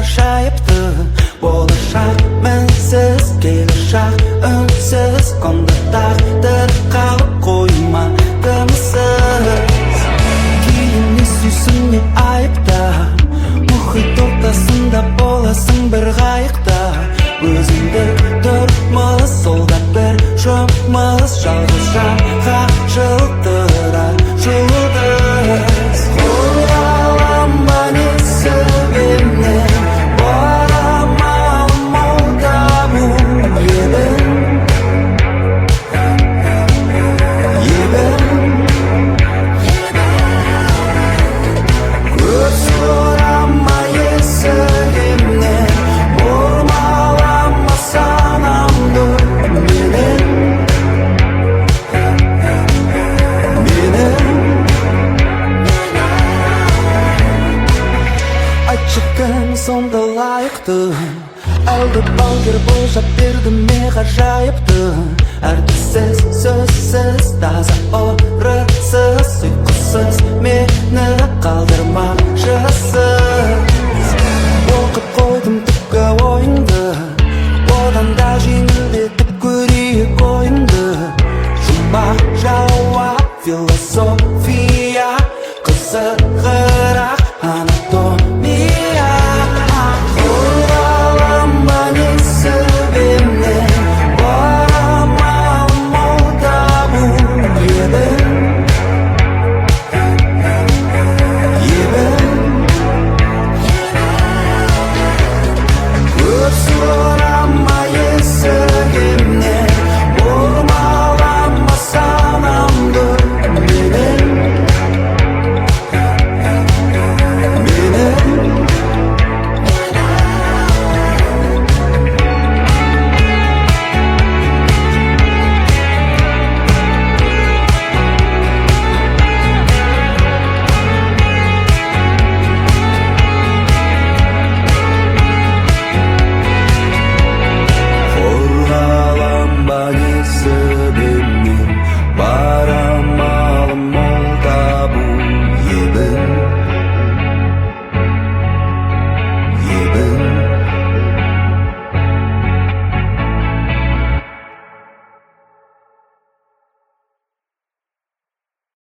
ғажайыпты. Болашақ мінсіз, келешақ үнсіз, қонды тағдыр қалып қойма тымсыз. Кейін не сүйсің не айыпта, мұхит ортасында боласың бір қайықта. Өзіңді тұрмыз, солда бір жұмыс, жалғыз жанға жылтырар жұлдыз. Қорғалама не себебінен, орамалым ол табу ебін. Көз сұрама есігімнен, бұрмалама санамды менің. Айтшы кім сонда лайықты, әлді балгер болжап берді ме ғажайыпты. Әртүссіз, сөзсіз, таза ұрысыз, ұйқысыз мені қалдырмақшысыз.